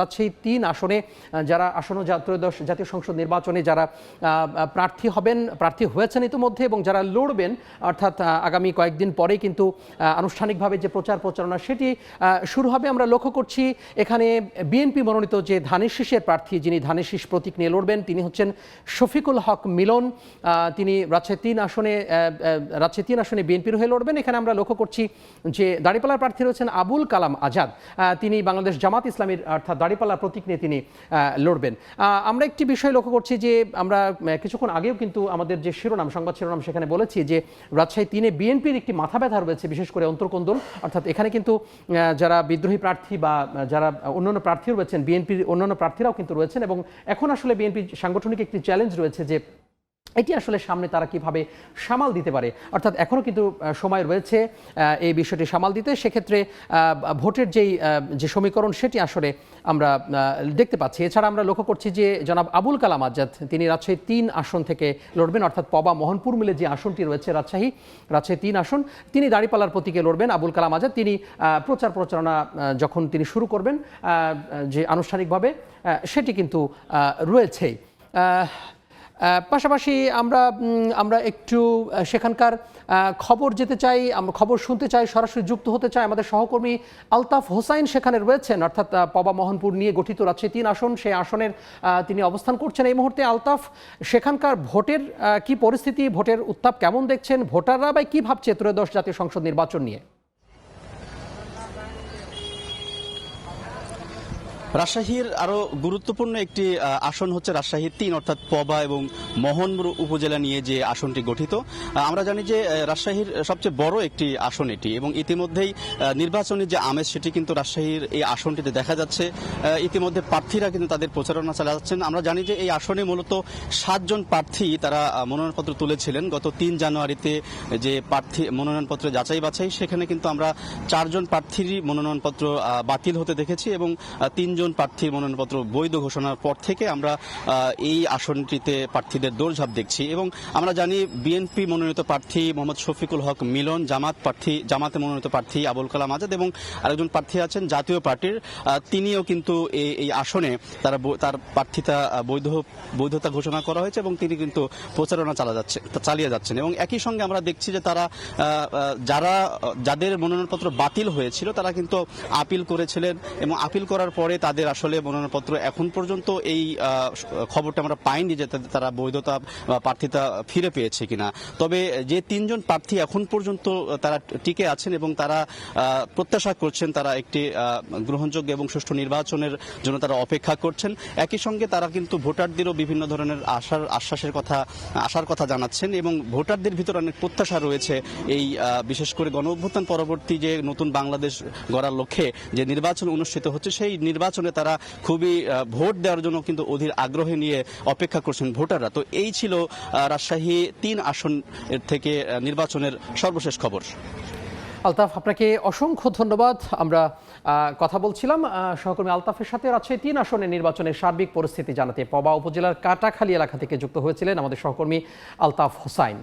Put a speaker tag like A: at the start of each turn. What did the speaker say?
A: রাজশাহী ৩ আসনে যারা আসন্ন ত্রয়োদশ জাতীয় সংসদ নির্বাচনে যারা প্রার্থী হয়েছেন ইতিমধ্যে এবং যারা লড়বেন অর্থাৎ আগামী কয়েকদিন পরেই কিন্তু আনুষ্ঠানিকভাবে যে প্রচারণা সেটি শুরু হবে। আমরা লক্ষ্য করছি এখানে বিএনপি মনোনীত যে ধানের শীষের প্রার্থী, যিনি ধানের শীষ প্রতীক নিয়ে লড়বেন, তিনি হচ্ছেন শফিকুল হক মিলন। তিনি রাজশাহী ৩ আসনে বিএনপির হয়ে লড়বেন। এখানে আমরা লক্ষ্য করছি যে দাঁড়িপাল্লার প্রার্থী রয়েছেন আবুল কালাম আজাদ। তিনি বাংলাদেশ জামাত ইসলামীর অর্থাৎ দাঁড়িপাল্লা প্রতীক নিয়ে তিনি লড়বেন। আমরা একটি বিষয় লক্ষ্য করছি যে আমরা কিছুক্ষণ আগেও কিন্তু আমাদের যে সংবাদ শিরোনাম সেখানে বলেছি যে রাজশাহী ৩-এ বিএনপির একটি মাথা ব্যথা রয়েছে, বিশেষ করে অন্তর্কোন্দল। অর্থাৎ এখানে কিন্তু যারা বিদ্রোহী প্রার্থী বা যারা অন্যান্য প্রার্থী রয়েছেন, বিএনপির অন্যান্য প্রার্থীরাও কিন্তু রয়েছেন এবং এখন আসলে বিএনপির সাংগঠনিক একটি চ্যালেঞ্জ রয়েছে যে এটি আসলে সামনে তারা কিভাবে সামাল দিতে পারে। অর্থাৎ এখনও কিন্তু সময় রয়েছে এই বিষয়টি সামাল দিতে। সেক্ষেত্রে ভোটের যে সমীকরণ সেটি আসলে আমরা দেখতে পাচ্ছি। এছাড়া আমরা লক্ষ্য করছি যে জনাব আবুল কালাম আজাদ তিনি রাজশাহী ৩ আসন থেকে লড়বেন, অর্থাৎ পবা মোহনপুর মিলে যে আসনটি রয়েছে রাজশাহী ৩ আসন, তিনি দাঁড়িপাল্লার প্রতীকে লড়বেন। আবুল কালাম আজাদ তিনি প্রচারণা যখন তিনি শুরু করবেন যে আনুষ্ঠানিকভাবে সেটি কিন্তু রয়েছেই। পাশাপাশি আমরা একটু সেখানকার খবর যেতে চাই, খবর শুনতে চাই, সরাসরি যুক্ত হতে চাই। আমাদের সহকর্মী আলতাফ হোসাইন সেখানে রয়েছেন, অর্থাৎ পবা মোহনপুর নিয়ে গঠিত রাজশাহী ৩ আসন, সেই আসনের তিনি অবস্থান করছেন এই মুহূর্তে। আলতাফ, সেখানকার ভোটের কি পরিস্থিতি, ভোটের উত্তাপ কেমন দেখছেন, ভোটাররা বা কি ভাবছে ত্রয়োদশ জাতীয় সংসদ নির্বাচন নিয়ে?
B: রাজশাহীর আরো গুরুত্বপূর্ণ একটি আসন হচ্ছে রাজশাহী ৩, অর্থাৎ পবা এবং মোহনপুর উপজেলা নিয়ে যে আসনটি গঠিত। আমরা জানি যে রাজশাহীর সবচেয়ে বড় একটি আসন এটি এবং ইতিমধ্যেই নির্বাচনী যে আমেজ সেটি কিন্তু রাজশাহীর এই আসনটিতে দেখা যাচ্ছে। ইতিমধ্যে প্রার্থীরা কিন্তু তাদের প্রচারণা চালাচ্ছেন। আমরা জানি যে এই আসনে মূলত ৭ জন প্রার্থী তারা মনোনয়নপত্র তুলেছিলেন গত ৩ জানুয়ারিতে যে প্রার্থী মনোনয়নপত্র যাচাই বাছাই, সেখানে কিন্তু আমরা ৪ জন প্রার্থীর মনোনয়নপত্র বাতিল হতে দেখেছি এবং ৩ জন প্রার্থীর মনোনয়নপত্র বৈধ ঘোষণার পর থেকে আমরা এই আসনটিতে প্রার্থীদের দৌড়ঝাঁপ দেখছি। এবং আমরা জানি বিএনপি মনোনীত প্রার্থী মোহাম্মদ শফিকুল হক মিলন, জামাতে মনোনীত প্রার্থী আবুল কালাম আজাদ এবং আরেকজন প্রার্থী আছেন জাতীয় পার্টির, তিনিও কিন্তু এই আসনে তার প্রার্থিতা বৈধতা ঘোষণা করা হয়েছে এবং তিনি কিন্তু প্রচারণা চালিয়ে যাচ্ছেন। এবং একই সঙ্গে আমরা দেখছি যে তারা যাদের মনোনয়নপত্র বাতিল হয়েছিল তারা কিন্তু আপিল করেছিলেন এবং আপিল করার পরে তাদের আসলে মনোনয়নপত্র এখন পর্যন্ত এই খবরটা আমরা পাইনি যে তারা বৈধতা বা প্রার্থিতা ফিরে পেয়েছে কিনা। তবে যে ৩ জন প্রার্থী এখন পর্যন্ত তারা টিকে আছেন এবং তারা প্রত্যাশা করছেন তারা একটি গ্রহণযোগ্য এবং সুষ্ঠু নির্বাচনের জন্য তারা অপেক্ষা করছেন। একই সঙ্গে তারা কিন্তু ভোটারদেরও বিভিন্ন ধরনের আশার কথা জানাচ্ছেন এবং ভোটারদের ভিতরে অনেক প্রত্যাশা রয়েছে এই বিশেষ করে গণঅভ্যুত্থান পরবর্তী যে নতুন বাংলাদেশ গড়ার লক্ষ্যে যে নির্বাচন অনুষ্ঠিত হচ্ছে, সেই নির্বাচনে তারা খুবই ভোট দেওয়ার জন্য কিন্তু অধীর আগ্রহ নিয়ে অপেক্ষা করছেন ভোটাররা। তো এই ছিল রাজশাহী ৩ আসন থেকে নির্বাচনের সর্বশেষ খবর।
A: আলতাফ, আপনাকে অসংখ্য ধন্যবাদ। আমরা কথা বলছিলাম সহকর্মী আলতাফের সাথে রাজশাহী ৩ আসনের নির্বাচনের সার্বিক পরিস্থিতি জানাতে পবা উপজেলার কাটাখালী এলাকা থেকে যুক্ত হয়েছিলেন আমাদের সহকর্মী আলতাফ হোসাইন।